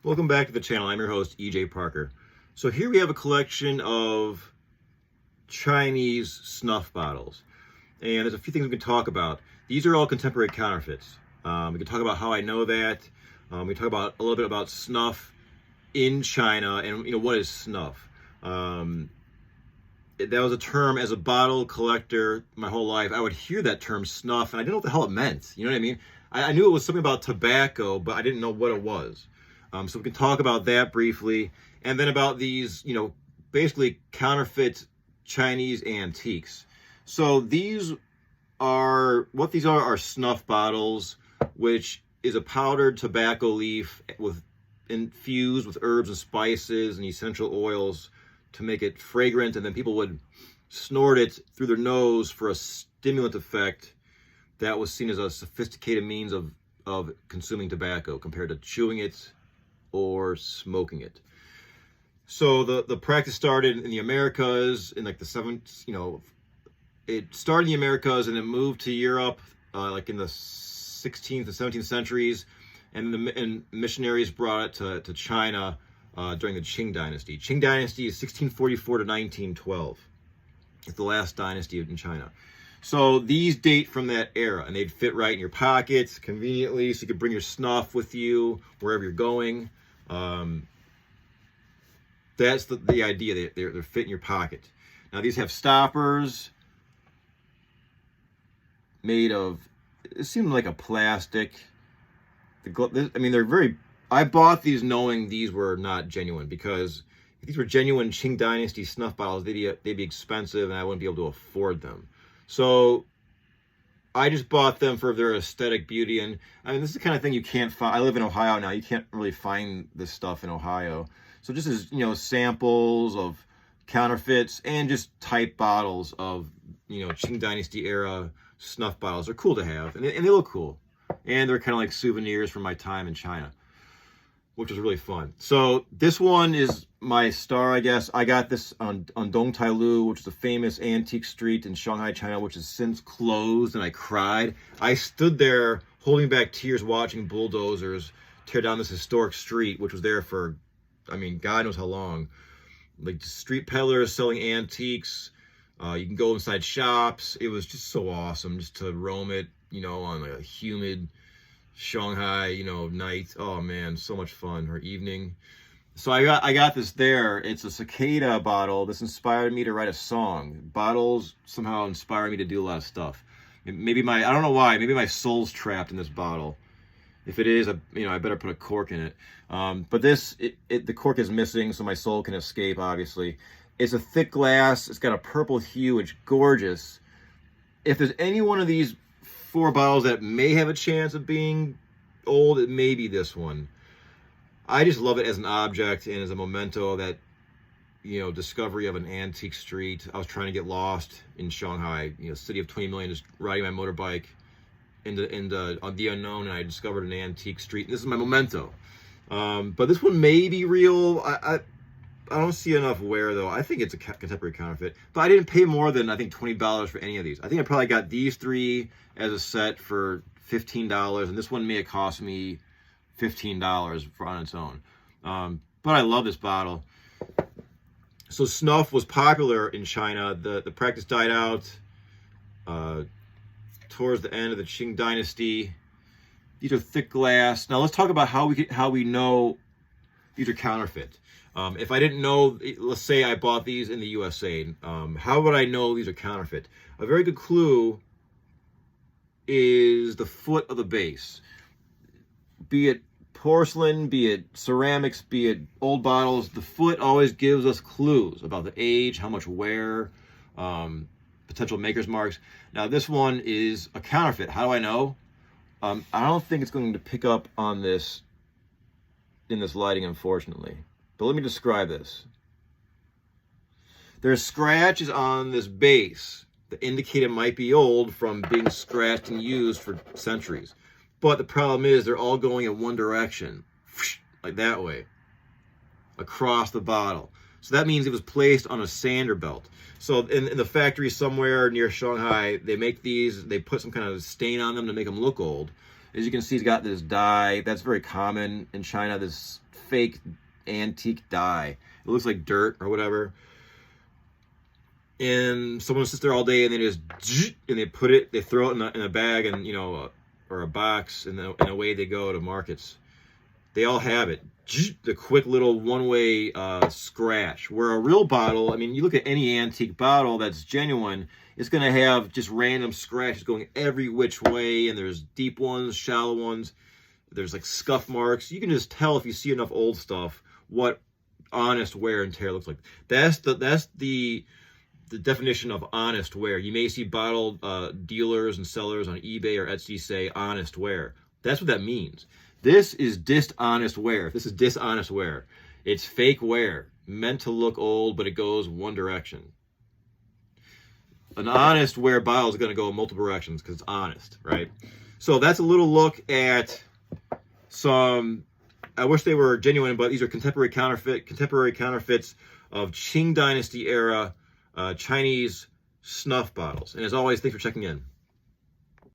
Welcome back to the channel. I'm your host, EJ Parker. So here we have a collection of Chinese snuff bottles. And there's a few things we can talk about. These are all contemporary counterfeits. We can talk about how I know that. We talk about a little bit about snuff in China and what is snuff. That was a term as a bottle collector my whole life. I would hear that term snuff and I didn't know what the hell it meant. You know what I mean? I knew it was something about tobacco, but I didn't know what it was. So we can talk about that briefly, and then about these, basically counterfeit Chinese antiques. So these are snuff bottles, which is a powdered tobacco leaf infused with herbs and spices and essential oils to make it fragrant, and then people would snort it through their nose for a stimulant effect that was seen as a sophisticated means of consuming tobacco compared to chewing it or smoking it. So the practice started in the Americas in like the it started in the Americas and it moved to Europe like in the 16th and 17th centuries, and missionaries brought it to China during the Qing dynasty. Qing dynasty is 1644 to 1912. It's the last dynasty in China. So these date from that era, and they'd fit right in your pockets conveniently, so you could bring your snuff with you wherever you're going. That's the idea. They're fit in your pocket. Now these have stoppers made of, it seemed like a plastic. They're very, I bought these knowing these were not genuine, because if these were genuine Qing Dynasty snuff bottles, they'd be expensive and I wouldn't be able to afford them. So I just bought them for their aesthetic beauty. And this is the kind of thing you can't find. I live in Ohio now. You can't really find this stuff in Ohio. So just as, samples of counterfeits and just type bottles of, Qing Dynasty era snuff bottles are cool to have. And they look cool. And they're kind of like souvenirs from my time in China, which was really fun. So this one is my star, I guess. I got this on Dong Tai Lu, which is a famous antique street in Shanghai, China, which has since closed, and I cried. I stood there holding back tears watching bulldozers tear down this historic street, which was there for, God knows how long. Like street peddlers selling antiques. You can go inside shops. It was just so awesome just to roam it, on like a humid Shanghai, night. Oh man, so much fun. Or evening. So I got this there. It's a cicada bottle. This inspired me to write a song. Bottles somehow inspire me to do a lot of stuff. Maybe I don't know why, maybe my soul's trapped in this bottle. If it is, I better put a cork in it. But the cork is missing, so my soul can escape, obviously. It's a thick glass. It's got a purple hue. It's gorgeous. If there's any one of these 4 bottles that may have a chance of being old, it may be this one. I just love it as an object and as a memento of that, discovery of an antique street. I was trying to get lost in Shanghai, city of 20 million, just riding my motorbike into the unknown, and I discovered an antique street. And this is my memento. But this one may be real. I don't see enough wear, though. I think it's a contemporary counterfeit. But I didn't pay more than, I think, $20 for any of these. I think I probably got these 3 as a set for $15, and this one may have cost me $15 on its own. But I love this bottle. So snuff was popular in China. The practice died out towards the end of the Qing Dynasty. These are thick glass. Now let's talk about how we know these are counterfeit. If I didn't know, let's say I bought these in the USA, how would I know these are counterfeit? A very good clue is the foot of the base. Be it porcelain, be it ceramics, be it old bottles, the foot always gives us clues about the age, how much wear, potential maker's marks. Now this one is a counterfeit. How do I know? I don't think it's going to pick up on this in this lighting, unfortunately. But let me describe this. There's scratches on this base that indicate it might be old from being scratched and used for centuries. But the problem is they're all going in one direction, like that way, across the bottle. So that means it was placed on a sander belt. So in the factory somewhere near Shanghai, they make these, they put some kind of stain on them to make them look old. As you can see, it's got this dye. That's very common in China, this fake antique die. It looks like dirt or whatever. And someone sits there all day and they they throw it in a bag and, you know, or a box, and away they go to markets. They all have it. The quick little one-way scratch. Where a real bottle, I mean, you look at any antique bottle that's genuine, it's going to have just random scratches going every which way, and there's deep ones, shallow ones. There's like scuff marks. You can just tell if you see enough old stuff what honest wear and tear looks like. That's the definition of honest wear. You may see bottle dealers and sellers on eBay or Etsy say honest wear. That's what that means. This is dishonest wear. This is dishonest wear. It's fake wear, meant to look old, but it goes one direction. An honest wear bottle is going to go in multiple directions because it's honest, right? So that's a little look at some, I wish they were genuine, but these are contemporary counterfeits of Qing Dynasty era Chinese snuff bottles. And as always, thanks for checking in.